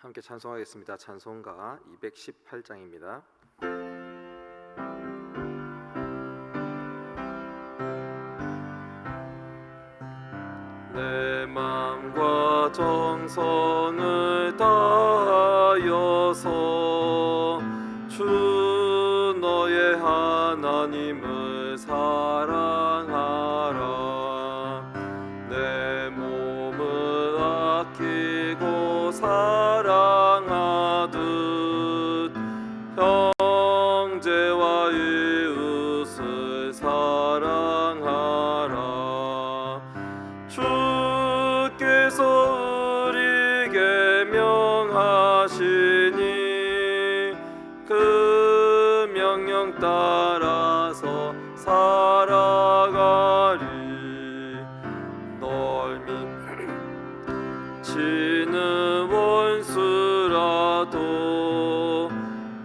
함께 찬송하겠습니다. 찬송가 218장입니다. 내 마음과 정성을 다하여서 주 너의 하나님을 사랑하라. 내 몸을 아끼고 사랑하듯 형제와 이웃을 사랑하라. 주께서 우리에게 명하시니 그 명령 따라서 살아가리. 널 미치는 원수라도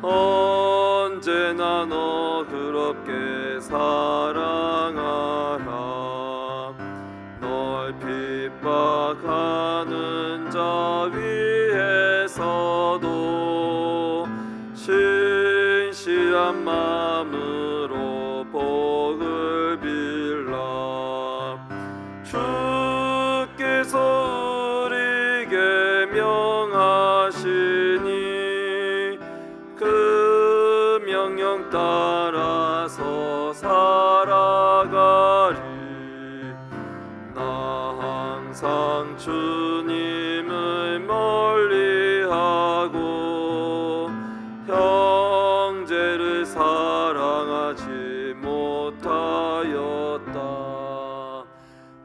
언제나 너 그렇게 사랑하라. 널 핍박하는 자 위에서도 신실한 마음으로 복을 빌라. 주께서 우리에게 명하시니 그 명령 따라서 살아가리. 나 항상 주님을 멀리하고 형제를 사랑하지 못하였다.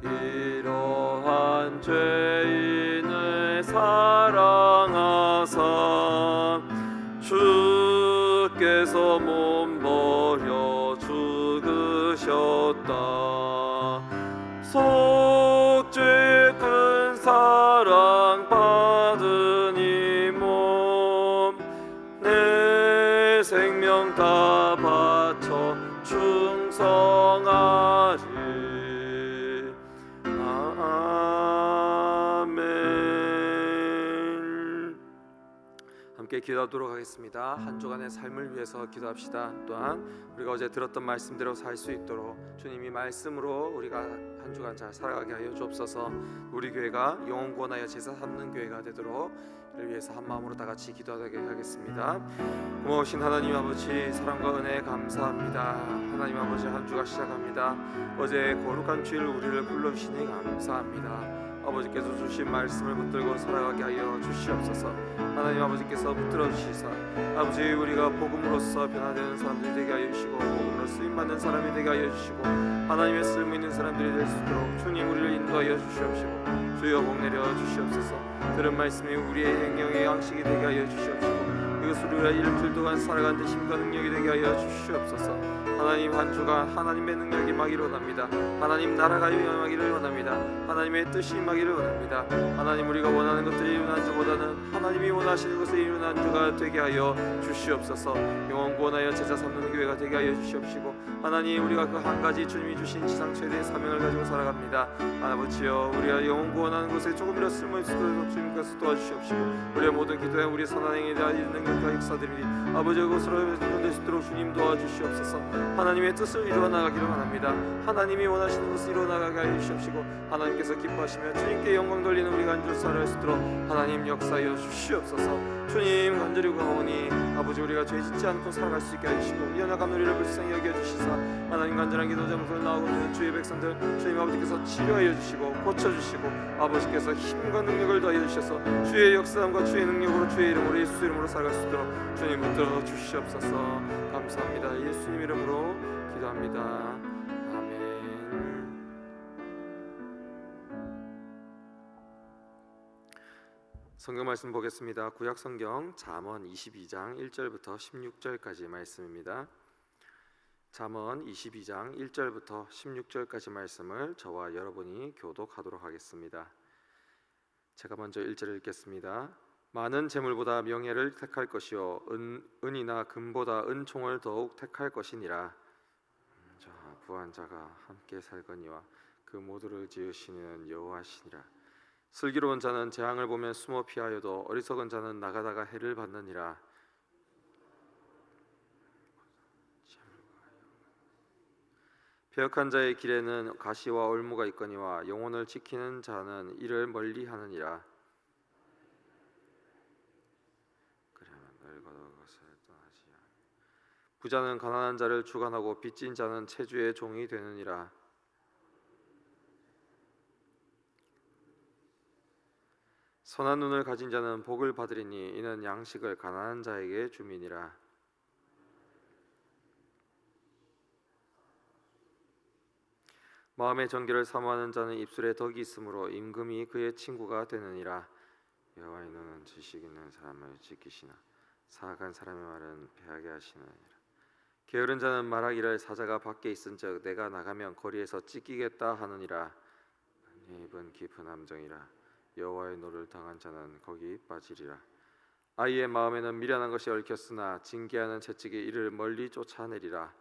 이러한 죄인을 사랑하사 주께서 몸버려 죽으셨다. 속죄의 큰 사랑 받은 이 몸 내 생명 다 바쳐 충성하리. 아멘. 함께 기도하도록 하겠습니다. 한 주간의 삶을 위해서 기도합시다. 또한 우리가 어제 들었던 말씀대로 살 수 있도록 주님이 말씀으로 우리가 한 주간 잘 살아가게 하여 주옵소서. 우리 교회가 영혼 구원하여 제사 삼는 교회가 되도록 이를 위해서 한 마음으로 다 같이 기도하게 하겠습니다. 고마우신 하나님 아버지, 사랑과 은혜 감사합니다. 하나님 아버지, 한 주가 시작합니다. 어제 거룩한 주일 우리를 불러주시니 감사합니다. 아버지께서 주신 말씀을 붙들고 살아가게 하여 주시옵소서. 하나님 아버지께서 붙들어 주시사 아버지, 우리가 복음으로써 변화되는 사람들이 되게 하여 주시고 복음으로 쓰임받는 사람이 되게 하여 주시고 하나님의 쓸모 있는 사람들이 될 수 있도록 주님 우리를 인도하여 주시옵시고 주여 복 내려 주시옵소서. 들은 말씀이 우리의 행령의 양식이 되게 하여 주시옵시고 이것으로 우리가 일주일 동안 살아가는 데 힘과 능력이 되게 하여 주시옵소서. 하나님, 한 주간 하나님의 능력이 임하기를 원합니다. 하나님 나라가 임하기를 원합니다. 하나님의 뜻이 임하기를 원합니다. 하나님, 우리가 원하는 것들이 이루어난 주보다는 하나님이 원하시는 것을 이루어난 주가 되게 하여 주시옵소서. 영원 구원하여 제자 삼는 교회가 되게 하여 주시옵시고 하나님, 우리가 그 한 가지 주님이 주신 지상 최대의 사명을 가지고 살아갑니다. 아버지여, 우리가 영원 구원하는 것에 조금이라도 쓸모있도록 주님께서 도와주시옵시고 우리의 모든 기도에 우리 선한 행위에 대한 능력과 역사들이 아버지 그것으로 변될 수 있도록 주님 도와주시옵소서. 하나님의 뜻을 이루어 나가기를 원합니다. 하나님이 원하시는 것을 이루어 나가게 하여 주시옵시고 하나님께서 기뻐하시며 주님께 영광 돌리는 우리가 한 줄 살아갈 수 있도록 하나님 역사하여 주시옵소서. 주님 간절히 구하오니 아버지, 우리가 죄 짓지 않고 살아갈 수 있게 해주시고 연약한 우리를 불쌍히 여겨주시사 하나님, 간절한 기도 제목으로 나오고 있는 주의 백성들 주님 아버지께서 치료하여 주시고 고쳐주시고 아버지께서 힘과 능력을 더하여 주셔서 주의 역사함과 주의 능력으로 주의 이름으로 예수 이름으로 살아갈 수 있도록 주님 붙들어 주시옵소서. 감사합니다. 예수님 이름으로 기도합니다. 아멘. 성경 말씀 보겠습니다. 구약 성경 잠언 22장 1절부터 16절까지 말씀입니다. 잠언 22장 1절부터 16절까지 말씀을 저와 여러분이 교독하도록 하겠습니다. 제가 먼저 1절을 읽겠습니다. 많은 재물보다 명예를 택할 것이요 은이나 금보다 은총을 더욱 택할 것이니라. 부한 자가 함께 살거니와 그 모두를 지으시는 여호와시니라. 슬기로운 자는 재앙을 보면 숨어 피하여도 어리석은 자는 나가다가 해를 받느니라. 배역한 자의 길에는 가시와 올무가 있거니와 영혼을 지키는 자는 이를 멀리하느니라. 부자는 가난한 자를 주관하고 빚진 자는 채주의 종이 되느니라. 선한 눈을 가진 자는 복을 받으리니 이는 양식을 가난한 자에게 줌이니라. 마음의 정결을 사모하는 자는 입술에 덕이 있으므로 임금이 그의 친구가 되느니라. 여호와의 눈은 지식 있는 사람을 지키시나 사악한 사람의 말은 패하게 하시느니라. 게으른 자는 말하기를 사자가 밖에 있은즉 내가 나가면 거리에서 찢기겠다 하느니라. 네 입은 깊은 함정이라. 여호와의 노를 당한 자는 거기 빠지리라. 아이의 마음에는 미련한 것이 얽혔으나 징계하는 채찍이 이를 멀리 쫓아내리라.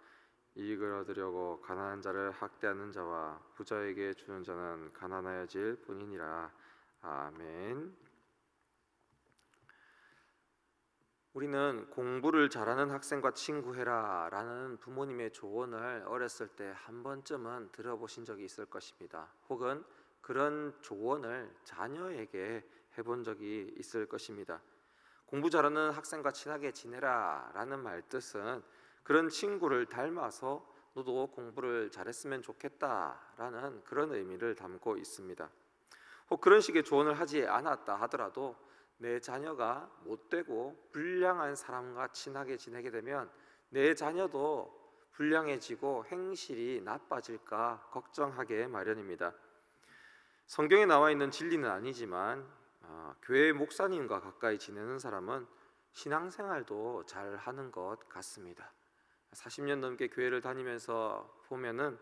이익을 얻으려고 가난한 자를 학대하는 자와 부자에게 주는 자는 가난하여질 뿐이니라. 아멘. 우리는 공부를 잘하는 학생과 친구해라 라는 부모님의 조언을 어렸을 때 한 번쯤은 들어보신 적이 있을 것입니다. 혹은 그런 조언을 자녀에게 해본 적이 있을 것입니다. 공부 잘하는 학생과 친하게 지내라 라는 말 뜻은 그런 친구를 닮아서 너도 공부를 잘했으면 좋겠다 라는 그런 의미를 담고 있습니다. 혹 그런 식의 조언을 하지 않았다 하더라도 내 자녀가 못되고 불량한 사람과 친하게 지내게 되면 내 자녀도 불량해지고 행실이 나빠질까 걱정하게 마련입니다. 성경에 나와 있는 진리는 아니지만 교회 목사님과 가까이 지내는 사람은 신앙생활도 잘 하는 것 같습니다. 40년 넘게 교회를 다니면서 보면은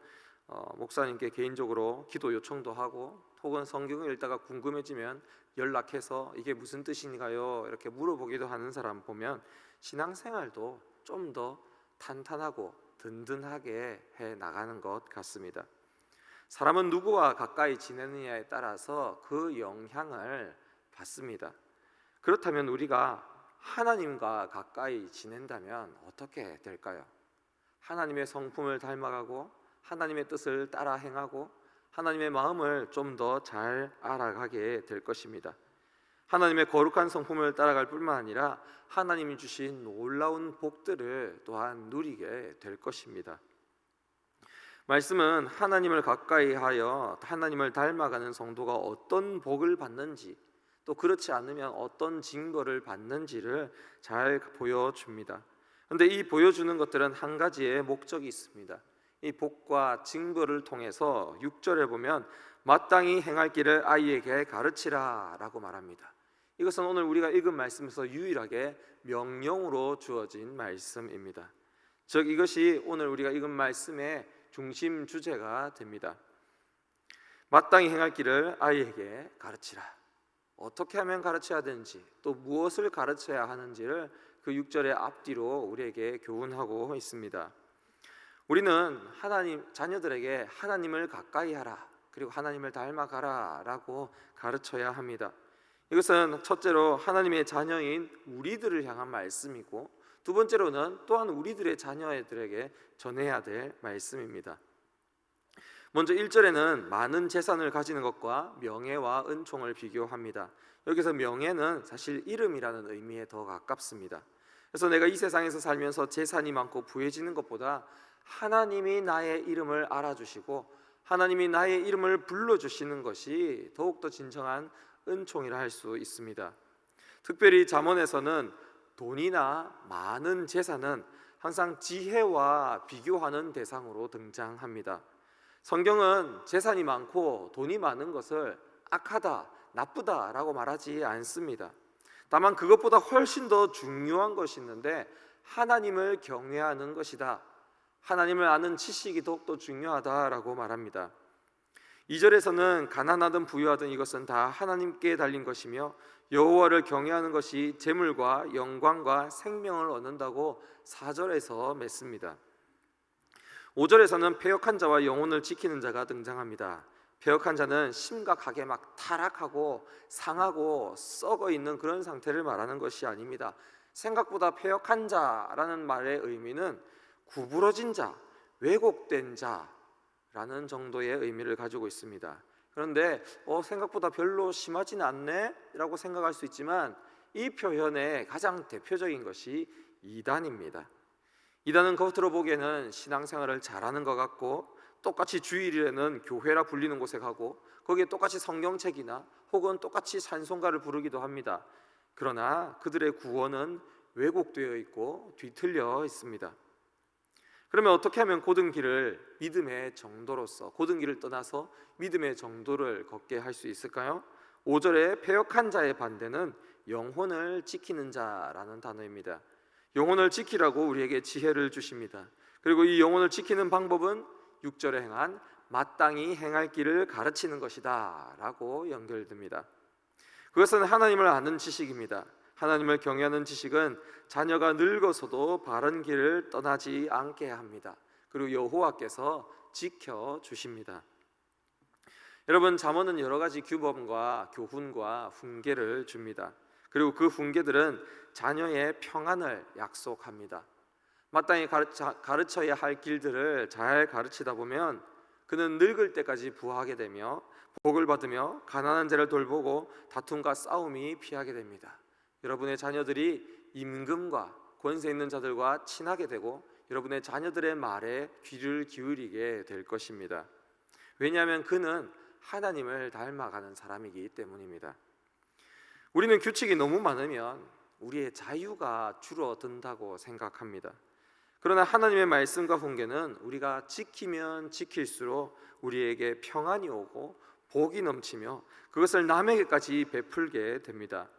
목사님께 개인적으로 기도 요청도 하고 혹은 성경을 읽다가 궁금해지면 연락해서 이게 무슨 뜻인가요? 이렇게 물어보기도 하는 사람 보면 신앙생활도 좀 더 탄탄하고 든든하게 해 나가는 것 같습니다. 사람은 누구와 가까이 지내느냐에 따라서 그 영향을 받습니다. 그렇다면 우리가 하나님과 가까이 지낸다면 어떻게 될까요? 하나님의 성품을 닮아가고 하나님의 뜻을 따라 행하고 하나님의 마음을 좀 더 잘 알아가게 될 것입니다. 하나님의 거룩한 성품을 따라갈 뿐만 아니라 하나님이 주신 놀라운 복들을 또한 누리게 될 것입니다. 말씀은 하나님을 가까이 하여 하나님을 닮아가는 성도가 어떤 복을 받는지 또 그렇지 않으면 어떤 징벌을 받는지를 잘 보여줍니다. 그런데 이 보여주는 것들은 한 가지의 목적이 있습니다. 이 복과 징벌을 통해서 6절에 보면 마땅히 행할 길을 아이에게 가르치라 라고 말합니다. 이것은 오늘 우리가 읽은 말씀에서 유일하게 명령으로 주어진 말씀입니다. 즉 이것이 오늘 우리가 읽은 말씀의 중심 주제가 됩니다. 마땅히 행할 길을 아이에게 가르치라. 어떻게 하면 가르쳐야 되는지 또 무엇을 가르쳐야 하는지를 그 6절의 앞뒤로 우리에게 교훈하고 있습니다. 우리는 하나님 자녀들에게 하나님을 가까이 하라 그리고 하나님을 닮아가라 라고 가르쳐야 합니다. 이것은 첫째로 하나님의 자녀인 우리들을 향한 말씀이고 두 번째로는 또한 우리들의 자녀들에게 전해야 될 말씀입니다. 먼저 1절에는 많은 재산을 가지는 것과 명예와 은총을 비교합니다. 여기서 명예는 사실 이름이라는 의미에 더 가깝습니다. 그래서 내가 이 세상에서 살면서 재산이 많고 부해지는 것보다 하나님이 나의 이름을 알아주시고 하나님이 나의 이름을 불러주시는 것이 더욱더 진정한 은총이라 할 수 있습니다. 특별히 잠언에서는 돈이나 많은 재산은 항상 지혜와 비교하는 대상으로 등장합니다. 성경은 재산이 많고 돈이 많은 것을 악하다, 나쁘다라고 말하지 않습니다. 다만 그것보다 훨씬 더 중요한 것이 있는데 하나님을 경외하는 것이다. 하나님을 아는 지식이 더욱더 중요하다라고 말합니다. 2절에서는 가난하든 부유하든 이것은 다 하나님께 달린 것이며 여호와를 경외하는 것이 재물과 영광과 생명을 얻는다고 4절에서 맺습니다. 5절에서는 패역한 자와 영혼을 지키는 자가 등장합니다. 패역한 자는 심각하게 막 타락하고 상하고 썩어 있는 그런 상태를 말하는 것이 아닙니다. 생각보다 패역한 자라는 말의 의미는 구부러진 자, 왜곡된 자라는 정도의 의미를 가지고 있습니다. 그런데 생각보다 별로 심하진 않네 라고 생각할 수 있지만, 이 표현의 가장 대표적인 것이 이단입니다. 이단은 겉으로 보기에는 신앙생활을 잘하는 것 같고, 똑같이 주일에는 교회라 불리는 곳에 가고, 거기에 똑같이 성경책이나 혹은 똑같이 찬송가를 부르기도 합니다. 그러나 그들의 구원은 왜곡되어 있고 뒤틀려 있습니다. 그러면 어떻게 하면 곧은 길을 믿음의 정도로서, 곧은 길을 떠나서 믿음의 정도를 걷게 할 수 있을까요? 5절에 패역한 자의 반대는 영혼을 지키는 자라는 단어입니다. 영혼을 지키라고 우리에게 지혜를 주십니다. 그리고 이 영혼을 지키는 방법은 6절에 행한 마땅히 행할 길을 가르치는 것이다 라고 연결됩니다. 그것은 하나님을 아는 지식입니다. 하나님을 경외하는 지식은 자녀가 늙어서도 바른 길을 떠나지 않게 합니다. 그리고 여호와께서 지켜주십니다. 여러분, 잠언은 여러 가지 규범과 교훈과 훈계를 줍니다. 그리고 그 훈계들은 자녀의 평안을 약속합니다. 마땅히 가르쳐야 할 길들을 잘 가르치다 보면 그는 늙을 때까지 부하게 되며 복을 받으며 가난한 자를 돌보고 다툼과 싸움이 피하게 됩니다. 여러분의 자녀들이 임금과 권세 있는 자들과 친하게 되고 여러분의 자녀들의 말에 귀를 기울이게 될 것입니다. 왜냐하면 그는 하나님을 닮아가는 사람이기 때문입니다. 우리는 규칙이 너무 많으면 우리의 자유가 줄어든다고 생각합니다. 그러나 하나님의 말씀과 훈계는 우리가 지키면 지킬수록 우리에게 평안이 오고 복이 넘치며 그것을 남에게까지 베풀게 됩니다.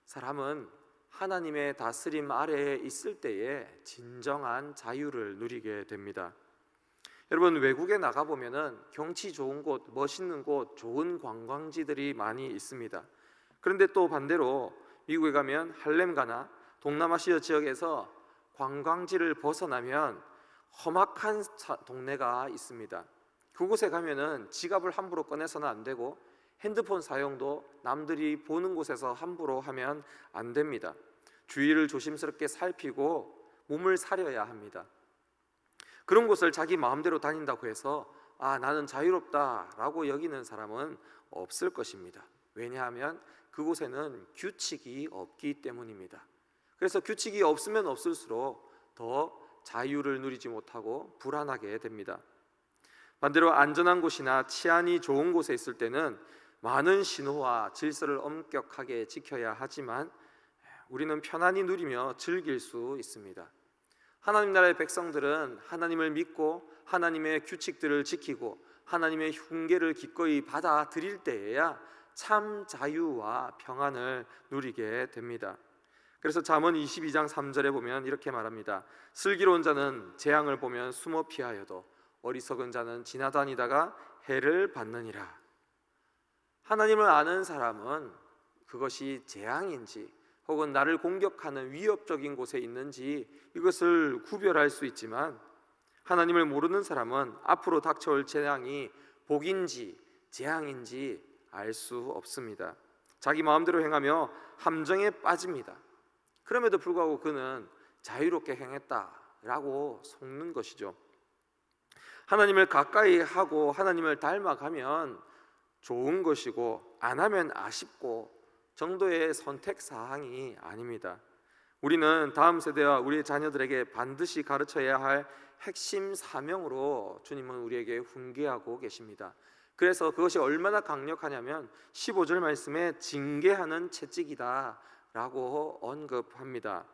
사람은 하나님의 다스림 아래에 있을 때에 진정한 자유를 누리게 됩니다. 여러분, 외국에 나가보면 경치 좋은 곳, 멋있는 곳, 좋은 관광지들이 많이 있습니다. 그런데 또 반대로 미국에 가면 할렘가나 동남아시아 지역에서 관광지를 벗어나면 험악한 동네가 있습니다. 그곳에 가면은 지갑을 함부로 꺼내서는 안 되고 핸드폰 사용도 남들이 보는 곳에서 함부로 하면 안 됩니다. 주위를 조심스럽게 살피고 몸을 사려야 합니다. 그런 곳을 자기 마음대로 다닌다고 해서 나는 자유롭다라고 여기는 사람은 없을 것입니다. 왜냐하면 그곳에는 규칙이 없기 때문입니다. 그래서 규칙이 없으면 없을수록 더 자유를 누리지 못하고 불안하게 됩니다. 반대로 안전한 곳이나 치안이 좋은 곳에 있을 때는 많은 신호와 질서를 엄격하게 지켜야 하지만 우리는 편안히 누리며 즐길 수 있습니다. 하나님 나라의 백성들은 하나님을 믿고 하나님의 규칙들을 지키고 하나님의 훈계를 기꺼이 받아들일 때에야 참 자유와 평안을 누리게 됩니다. 그래서 잠언 22장 3절에 보면 이렇게 말합니다. 슬기로운 자는 재앙을 보면 숨어 피하여도 어리석은 자는 지나다니다가 해를 받느니라. 하나님을 아는 사람은 그것이 재앙인지 혹은 나를 공격하는 위협적인 곳에 있는지 이것을 구별할 수 있지만, 하나님을 모르는 사람은 앞으로 닥쳐올 재앙이 복인지 재앙인지 알 수 없습니다. 자기 마음대로 행하며 함정에 빠집니다. 그럼에도 불구하고 그는 자유롭게 행했다라고 속는 것이죠. 하나님을 가까이 하고 하나님을 닮아가면 좋은 것이고 안 하면 아쉽고 정도의 선택 사항이 아닙니다. 우리는 다음 세대와 우리 자녀들에게 반드시 가르쳐야 할 핵심 사명으로 주님은 우리에게 훈계하고 계십니다. 그래서 그것이 얼마나 강력하냐면 15절 말씀에 징계하는 채찍이다 라고 언급합니다.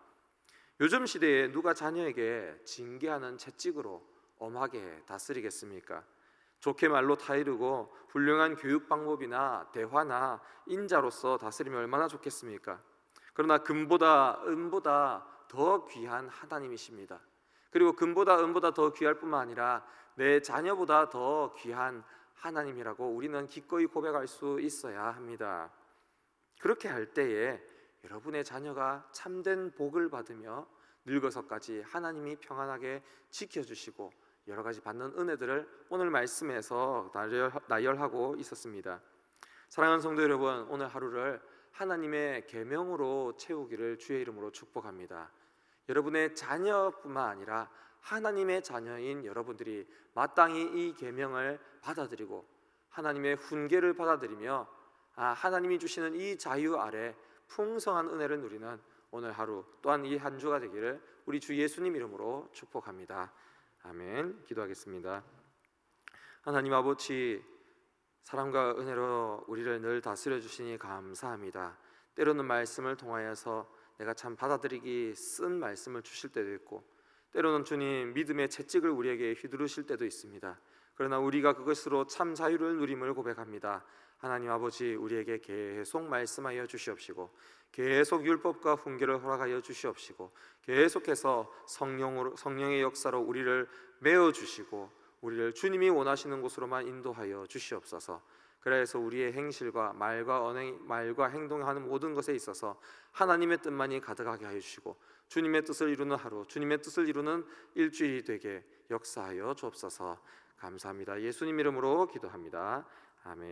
요즘 시대에 누가 자녀에게 징계하는 채찍으로 엄하게 다스리겠습니까? 좋게 말로 타이르고 훌륭한 교육 방법이나 대화나 인자로서 다스리면 얼마나 좋겠습니까? 그러나 금보다 은보다 더 귀한 하나님이십니다. 그리고 금보다 은보다 더 귀할 뿐만 아니라 내 자녀보다 더 귀한 하나님이라고 우리는 기꺼이 고백할 수 있어야 합니다. 그렇게 할 때에 여러분의 자녀가 참된 복을 받으며 늙어서까지 하나님이 평안하게 지켜주시고 여러 가지 받는 은혜들을 오늘 말씀에서 나열하고 있었습니다. 사랑하는 성도 여러분, 오늘 하루를 하나님의 계명으로 채우기를 주의 이름으로 축복합니다. 여러분의 자녀뿐만 아니라 하나님의 자녀인 여러분들이 마땅히 이 계명을 받아들이고 하나님의 훈계를 받아들이며 하나님이 주시는 이 자유 아래 풍성한 은혜를 누리는 오늘 하루 또한 이 한 주가 되기를 우리 주 예수님 이름으로 축복합니다. 아멘. 기도하겠습니다. 하나님 아버지, 사랑과 은혜로 우리를 늘 다스려 주시니 감사합니다. 때로는 말씀을 통하여서 내가 참 받아들이기 쓴 말씀을 주실 때도 있고, 때로는 주님 믿음의 채찍을 우리에게 휘두르실 때도 있습니다. 그러나 우리가 그것으로 참 자유를 누림을 고백합니다. 하나님 아버지, 우리에게 계속 말씀하여 주시옵시고 계속 율법과 훈계를 허락하여 주시옵시고 계속해서 성령의 역사로 우리를 메어 주시고 우리를 주님이 원하시는 곳으로만 인도하여 주시옵소서. 그래서 우리의 행실과 말과 행동하는 모든 것에 있어서 하나님의 뜻만이 가득하게 하여 주시고 주님의 뜻을 이루는 하루, 주님의 뜻을 이루는 일주일이 되게 역사하여 주옵소서. 감사합니다. 예수님 이름으로 기도합니다. 아멘.